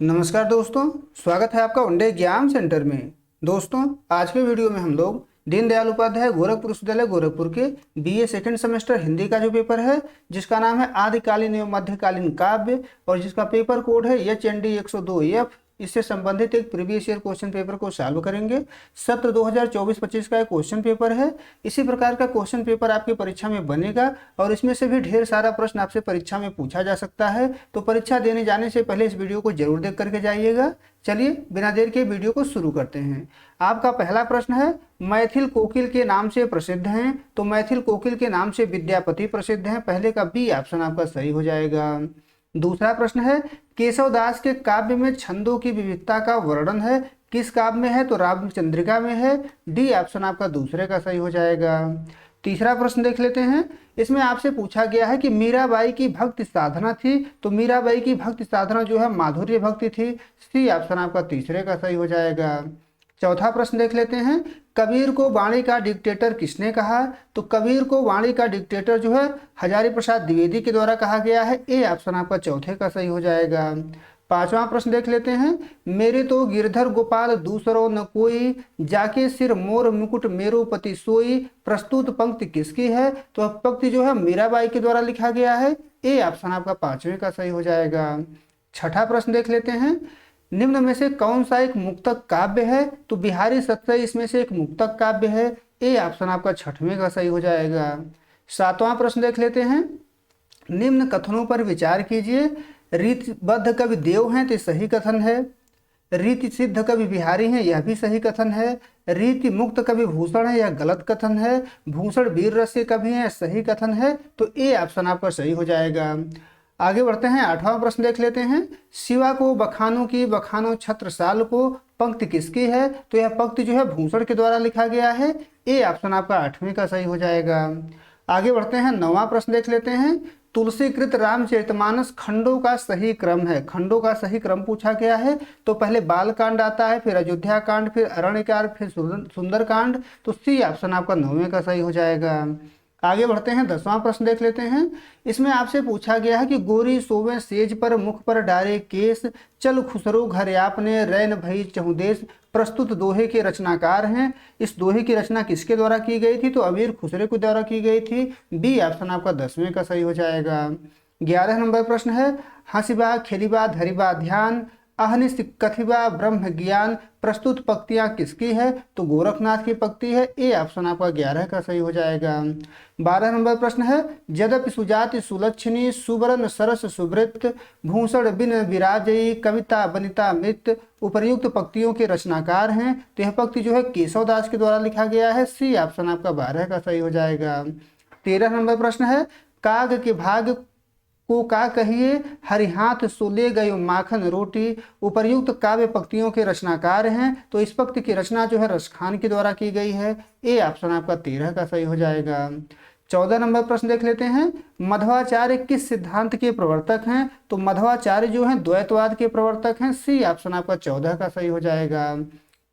नमस्कार दोस्तों, स्वागत है आपका वनडे ज्ञान सेंटर में। दोस्तों, आज के वीडियो में हम लोग दीनदयाल उपाध्याय गोरखपुर विश्वविद्यालय गोरखपुर के बीए सेकंड सेमेस्टर हिंदी का जो पेपर है, जिसका नाम है आदिकालीन एवं मध्यकालीन काव्य और जिसका पेपर कोड है HND 102F, इससे संबंधित एक प्रीवियस ईयर क्वेश्चन पेपर को सॉल्व करेंगे। सत्र 2024-25 का एक क्वेश्चन पेपर है। इसी प्रकार का क्वेश्चन पेपर आपकी परीक्षा में बनेगा और इसमें से भी ढेर सारा प्रश्न आपसे परीक्षा में पूछा जा सकता है। तो परीक्षा देने जाने से पहले इस वीडियो को जरूर देख करके जाइएगा। चलिए बिना देर के वीडियो को शुरू करते हैं। आपका पहला प्रश्न है, मैथिल कोकिल के नाम से प्रसिद्ध हैं। तो मैथिल कोकिल के नाम से विद्यापति प्रसिद्ध हैं। पहले का बी ऑप्शन आपका सही हो जाएगा। दूसरा प्रश्न है, केशवदास के काव्य में छंदों की विविधता का वर्णन है। किस काव्य में है? तो रामचंद्रिका में है। डी ऑप्शन आपका दूसरे का सही हो जाएगा। तीसरा प्रश्न देख लेते हैं। इसमें आपसे पूछा गया है कि मीराबाई की भक्ति साधना थी। तो मीराबाई की भक्ति साधना जो है माधुर्य भक्ति थी। सी ऑप्शन आपका तीसरे का सही हो जाएगा। चौथा प्रश्न देख लेते हैं। कबीर को वाणी का डिक्टेटर किसने कहा? तो कबीर को वाणी का डिक्टेटर जो है हजारी प्रसाद द्विवेदी के द्वारा कहा गया है। ए ऑप्शन आपका चौथे का सही हो जाएगा। पांचवा प्रश्न देख लेते हैं। मेरे तो गिरधर गोपाल दूसरो न कोई, जाके सिर मोर मुकुट मेरो पति सोई। प्रस्तुत पंक्ति किसकी है? तो पंक्ति जो है मीराबाई के द्वारा लिखा गया है। ए ऑप्शन आपका पांचवे का सही हो जाएगा। छठा प्रश्न देख लेते हैं। निम्न में से कौन सा एक मुक्तक काव्य है? तो बिहारी सतसई इसमें से एक मुक्तक काव्य है। ए ऑप्शन आपका छठवें का सही हो जाएगा। सातवां प्रश्न देख लेते हैं। निम्न कथनों पर विचार कीजिए। रीतिबद्ध कवि देव हैं तो सही कथन है। रीति सिद्ध कवि बिहारी हैं, यह भी सही कथन है। रीति मुक्त कवि भूषण है, यह गलत कथन है। भूषण वीर रस कवि हैं, सही कथन है। तो ए ऑप्शन आपका सही हो जाएगा। आगे बढ़ते हैं। आठवां प्रश्न देख लेते हैं। शिवा को बखानों की बखानो छत्रसाल को, पंक्ति किसकी है? तो यह पंक्ति जो है भूषण के द्वारा लिखा गया है। ए ऑप्शन आपका आठवें का सही हो जाएगा। आगे बढ़ते हैं। नौवां प्रश्न देख लेते हैं। तुलसीकृत रामचरितमानस खंडों का सही क्रम है। खंडों का सही क्रम पूछा गया है। तो पहले बाल कांड आता है, फिर अयोध्या कांड, फिर अरण्यकांड, फिर सुंदर कांड। तो सी ऑप्शन आपका नौवें का सही हो जाएगा। आगे बढ़ते हैं। 10वां प्रश्न देख लेते हैं। इसमें आपसे पूछा गया है कि गोरी सोवे सेज पर मुख पर डारे केस, चल खुसरो घर आपने रैन भई चहुदेश। प्रस्तुत दोहे के रचनाकार हैं। इस दोहे की रचना किसके द्वारा की गई थी? तो अमीर खुसरे के द्वारा की गई थी। बी ऑप्शन आपका 10वें का सही हो जाएगा। 11 नंबर प्रश्न है। हंसिबा खेलिबा धरिबा ध्यान, अहनिश कथिबा ब्रह्म ज्ञान। प्रस्तुत पंक्तियां किसकी है? तो गोरखनाथ की पंक्ति है। ए ऑप्शन आपका 11 का सही हो जाएगा। 12 नंबर प्रश्न है। यद्यपि सुजाति सुलक्षणी, सुवर्ण सरस सुवृत्त, भूषण बिन विराजयी, कविता बनिता मृत। उपर्युक्त पंक्तियों के रचनाकार हैं। तो यह पंक्ति जो है केशवदास के द्वारा लिखा गया है। सी ऑप्शन आपका 12 का सही हो जाएगा। 13 नंबर प्रश्न है। काग के भाग को का कहिए, हरिहाथ सो ले गयो माखन रोटी। उपर्युक्त काव्य पंक्तियों के रचनाकार हैं। तो इस पंक्ति की रचना जो है रसखान के द्वारा की गई है। ए ऑप्शन आपका 13 का सही हो जाएगा। 14 नंबर प्रश्न देख लेते हैं। मध्वाचार्य किस सिद्धांत के प्रवर्तक हैं? तो मध्वाचार्य जो हैं द्वैतवाद के प्रवर्तक हैं। सी ऑप्शन आपका 14 का सही हो जाएगा।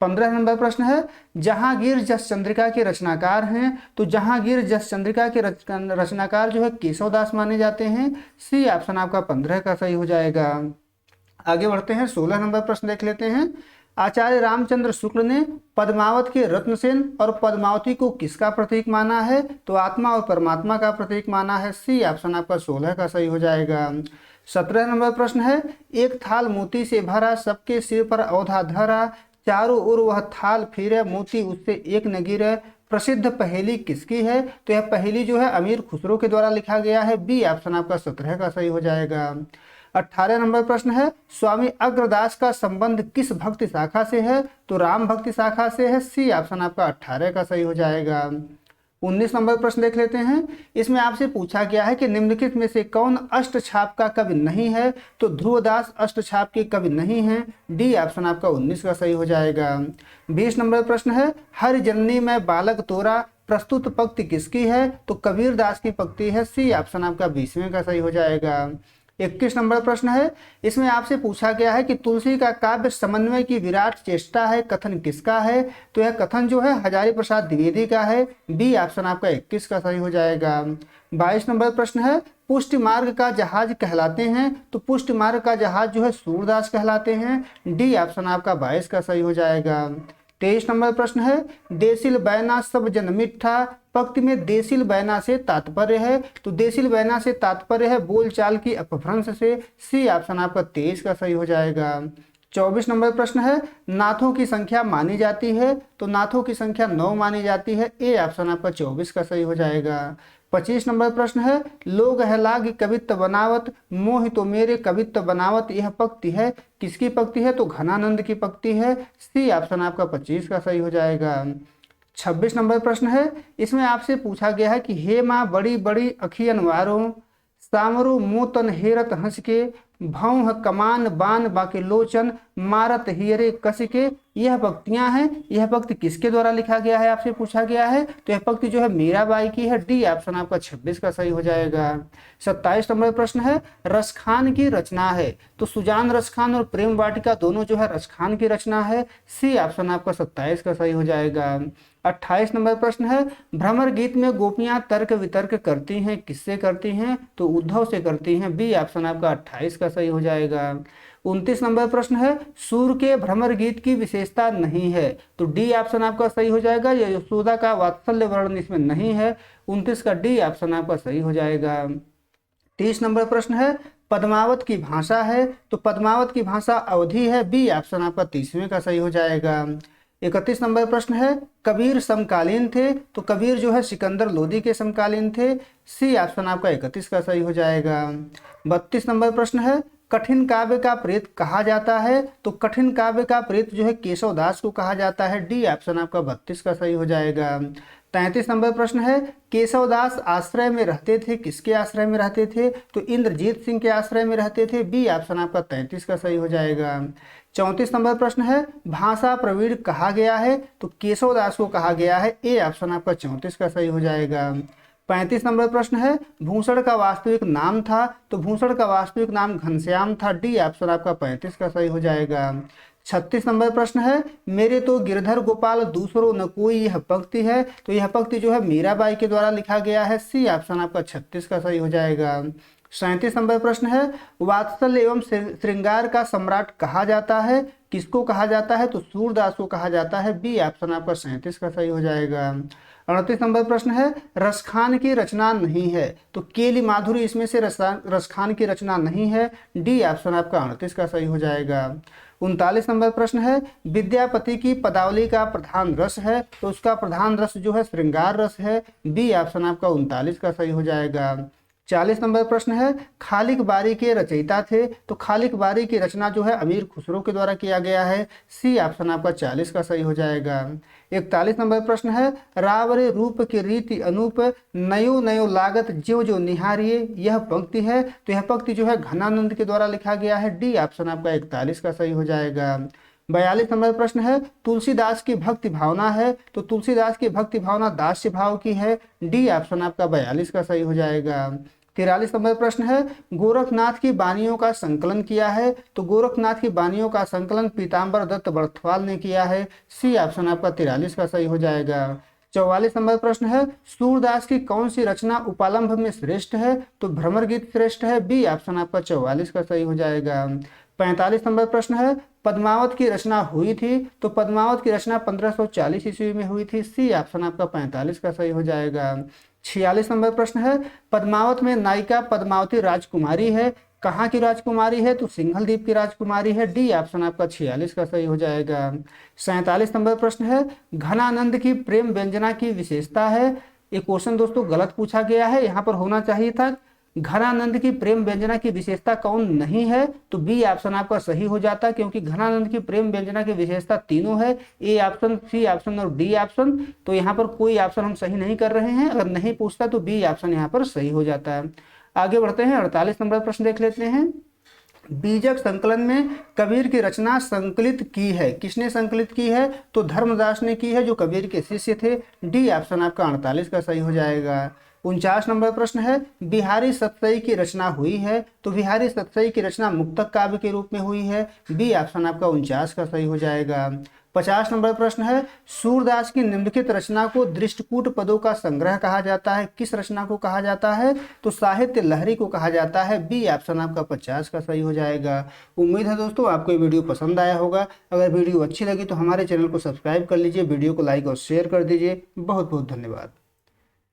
15 नंबर प्रश्न है। जहांगीर जस चंद्रिका के रचनाकार हैं। तो जहांगीर जस चंद्रिका के रचनाकार जो है केशवदास माने जाते हैं। सी ऑप्शन आपका 15 का सही हो जाएगा। आगे बढ़ते हैं। 16 नंबर प्रश्न देख लेते हैं। आचार्य रामचंद्र शुक्ल ने पद्मावत के रत्नसेन और पद्मावती को किसका प्रतीक माना है? तो आत्मा और परमात्मा का प्रतीक माना है। सी ऑप्शन आपका 16 का सही हो जाएगा। 17 नंबर प्रश्न है। एक थाल मोती से भरा, सबके सिर पर औधा धरा, चारों ओर वह थाल फिरे, मोती उससे एक न गिरे। प्रसिद्ध पहेली किसकी है? तो यह पहेली जो है अमीर खुसरो के द्वारा लिखा गया है। बी ऑप्शन आपका 17 का सही हो जाएगा। 18 नंबर प्रश्न है। स्वामी अग्रदास का संबंध किस भक्ति शाखा से है? तो राम भक्ति शाखा से है। सी ऑप्शन आपका 18 का सही हो जाएगा। 19 नंबर प्रश्न देख लेते हैं। इसमें आपसे पूछा गया है कि निम्नलिखित में से कौन अष्टछाप का कवि नहीं है? तो ध्रुवदास अष्टछाप के कवि नहीं हैं। डी ऑप्शन आपका 19 का सही हो जाएगा। 20 नंबर प्रश्न है। हर जननी में बालक तोरा, प्रस्तुत पंक्ति किसकी है? तो कबीरदास की पंक्ति है। सी ऑप्शन आपका 20वें का सही हो जाएगा। 21 नंबर प्रश्न है, इसमें आपसे पूछा गया है कि तुलसी का काव्य समन्वय की विराट चेष्टा है, कथन किसका है? तो यह कथन जो है हजारी प्रसाद द्विवेदी का है। बी ऑप्शन आपका 21 का सही हो जाएगा। 22 नंबर प्रश्न है, पुष्ट मार्ग का जहाज कहलाते हैं, तो पुष्ट मार्ग का जहाज जो है सूरदास कहलाते हैं। डी ऑप्शन आपका 22 का सही हो जाएगा। 23 नंबर प्रश्न है, देसिल बैना सब जन मिठा, पंक्ति में देसिल बैना से तात्पर्य है, तो देसिल बैना से तात्पर्य है बोलचाल की अपभ्रंश से। सी ऑप्शन आपका 23 का सही हो जाएगा। 24 नंबर प्रश्न है, नाथों की संख्या मानी जाती है, तो नाथों की संख्या 9 मानी जाती है। ए ऑप्शन आपका 24 का सही हो जाएगा। 25 नंबर प्रश्न है, लोग है लाग कवित्व बनावत, मोह तो मेरे कवित्व बनावत, यह पंक्ति है किसकी पंक्ति है? तो घनानंद की पंक्ति है। सी ऑप्शन आपका 25 का सही हो जाएगा। 26 नंबर प्रश्न है, इसमें आपसे पूछा गया है कि हे माँ बड़ी बड़ी अखियन वारो, सामरो मोतन हेरत हंस के, भौह कमान बान बाके लोचन, मारत हियरे कस के, यह पंक्तियां हैं। यह पंक्ति किसके द्वारा लिखा गया है आपसे पूछा गया है? तो यह पंक्ति जो है मीराबाई की है। डी ऑप्शन आपका 26 का सही हो जाएगा। 27 नंबर प्रश्न है, रसखान की रचना है, तो सुजान रसखान और प्रेम वाटिका दोनों जो है रसखान की रचना है। सी ऑप्शन आपका 27 का सही हो जाएगा। 28 नंबर प्रश्न है, भ्रमर गीत में गोपियां तर्क वितर्क करती हैं, किससे करती हैं? तो उद्धव से करती हैं। बी ऑप्शन आपका 28 का सही हो जाएगा। 29 नंबर प्रश्न है, सूर के भ्रमर गीत की विशेषता नहीं है, तो डी ऑप्शन आपका सही हो जाएगा। यशोदा का वात्सल्य वर्णन इसमें नहीं है। 29 का डी ऑप्शन आपका सही हो जाएगा। 30 नंबर प्रश्न है, पद्मावत की भाषा है, तो पद्मावत की भाषा अवधी है। बी ऑप्शन आपका 30वें का सही हो जाएगा। 31 नंबर प्रश्न है, कबीर समकालीन थे, तो कबीर जो है सिकंदर लोदी के समकालीन थे। सी ऑप्शन आपका 31 का सही हो जाएगा। 32 नंबर प्रश्न है, कठिन काव्य का प्रेत कहा जाता है, तो कठिन काव्य का प्रेत जो है केशव दास को कहा जाता है। डी ऑप्शन आपका 32 का सही हो जाएगा। 33 नंबर प्रश्न है, केशवदास आश्रय में रहते थे, किसके आश्रय में रहते थे? तो इंद्रजीत सिंह के आश्रय में रहते थे। बी ऑप्शन आपका 33 का सही हो जाएगा। 34 नंबर प्रश्न है, भाषा प्रवीण कहा गया है, तो केशवदास को कहा गया है। ए ऑप्शन आपका 34 का सही हो जाएगा। 35 नंबर प्रश्न है, भूषण का वास्तविक नाम था, तो भूषण का वास्तविक नाम घनश्याम था। डी ऑप्शन आपका 35 का सही हो जाएगा। 36 नंबर प्रश्न है, मेरे तो गिरधर गोपाल दूसरों न कोई, यह पंक्ति है, तो यह पंक्ति जो है मीराबाई के द्वारा लिखा गया है। सी ऑप्शन आपका 36 का सही हो जाएगा। 37 नंबर प्रश्न है, वात्सल्य एवं श्रृंगार का सम्राट कहा जाता है, किसको कहा जाता है? तो सूरदास को कहा जाता है। बी ऑप्शन आपका 37 का सही हो जाएगा। 38 नंबर प्रश्न है, रसखान की रचना नहीं है, तो केली माधुरी इसमें से रसखान की रचना नहीं है। डी ऑप्शन आपका 38 का सही हो जाएगा। 39 नंबर प्रश्न है, विद्यापति की पदावली का प्रधान रस है, तो उसका प्रधान रस जो है श्रृंगार रस है। बी ऑप्शन आपका 39 का सही हो जाएगा। 40 नंबर प्रश्न है, खालिक बारी के रचयिता थे, तो खालिक बारी की रचना जो है अमीर खुसरो के द्वारा किया गया है। सी ऑप्शन आपका 40 का सही हो जाएगा। 41 नंबर प्रश्न है, रावरे रूप की रीति अनूप, नयो नयो लागत ज्यो जो निहारिये, यह पंक्ति है, तो यह पंक्ति जो है घनानंद के द्वारा लिखा गया है। डी ऑप्शन आपका 41 का सही हो जाएगा। 42 नंबर प्रश्न है, तुलसीदास की भक्ति भावना है, तो तुलसीदास की भक्ति भावना दास्य भाव की है। डी ऑप्शन आपका 42 का सही हो जाएगा। 43 नंबर प्रश्न है, गोरखनाथ की बानियों का संकलन किया है, तो गोरखनाथ की बानियों का संकलन पीताम्बर दत्त बर्थवाल ने किया है। सी ऑप्शन आपका 43 का सही हो जाएगा। 44 नंबर प्रश्न है, सूरदास की कौन सी रचना उपालंभ में श्रेष्ठ है? तो भ्रमर गीत श्रेष्ठ है। बी ऑप्शन आपका 44 का सही हो जाएगा। 45 नंबर प्रश्न है, पद्मावत की रचना हुई थी, तो पद्मावत की रचना 1540 ईस्वी में हुई थी। सी ऑप्शन आपका 45 का सही हो जाएगा। 46 नंबर प्रश्न है, पद्मावत में नायिका पद्मावती राजकुमारी है, कहाँ की राजकुमारी है? तो सिंघल द्वीप की राजकुमारी है। डी ऑप्शन आपका 46 का सही हो जाएगा। 47 नंबर प्रश्न है, घनानंद की प्रेम व्यंजना की विशेषता है। ये क्वेश्चन दोस्तों गलत पूछा गया है, यहाँ पर होना चाहिए था घनानंद की प्रेम व्यंजना की विशेषता कौन नहीं है, तो बी ऑप्शन आपका सही हो जाता, क्योंकि घनानंद की प्रेम व्यंजना की विशेषता तीनों है। ए ऑप्शन, सी ऑप्शन और डी ऑप्शन, तो यहाँ पर कोई ऑप्शन हम सही नहीं कर रहे हैं। अगर नहीं पूछता तो बी ऑप्शन यहाँ पर सही हो जाता है। आगे बढ़ते हैं, 48 नंबर प्रश्न देख लेते हैं। बीजक संकलन में कबीर की रचना संकलित की है, किसने संकलित की है? तो धर्मदास ने की है, जो कबीर के शिष्य थे। डी ऑप्शन आपका 48 का सही हो जाएगा। 49 नंबर प्रश्न है, बिहारी सतसई की रचना हुई है, तो बिहारी सतसई की रचना मुक्तक काव्य के रूप में हुई है। बी ऑप्शन आपका 49 का सही हो जाएगा। 50 नंबर प्रश्न है, सूरदास की निम्नलिखित रचना को दृष्टकूट पदों का संग्रह कहा जाता है। किस रचना को कहा जाता है? तो साहित्य लहरी को कहा जाता है। बी ऑप्शन आपका 50 का सही हो जाएगा। उम्मीद है दोस्तों आपको ये वीडियो पसंद आया होगा। अगर वीडियो अच्छी लगी तो हमारे चैनल को सब्सक्राइब कर लीजिए, वीडियो को लाइक और शेयर कर दीजिए। बहुत बहुत धन्यवाद।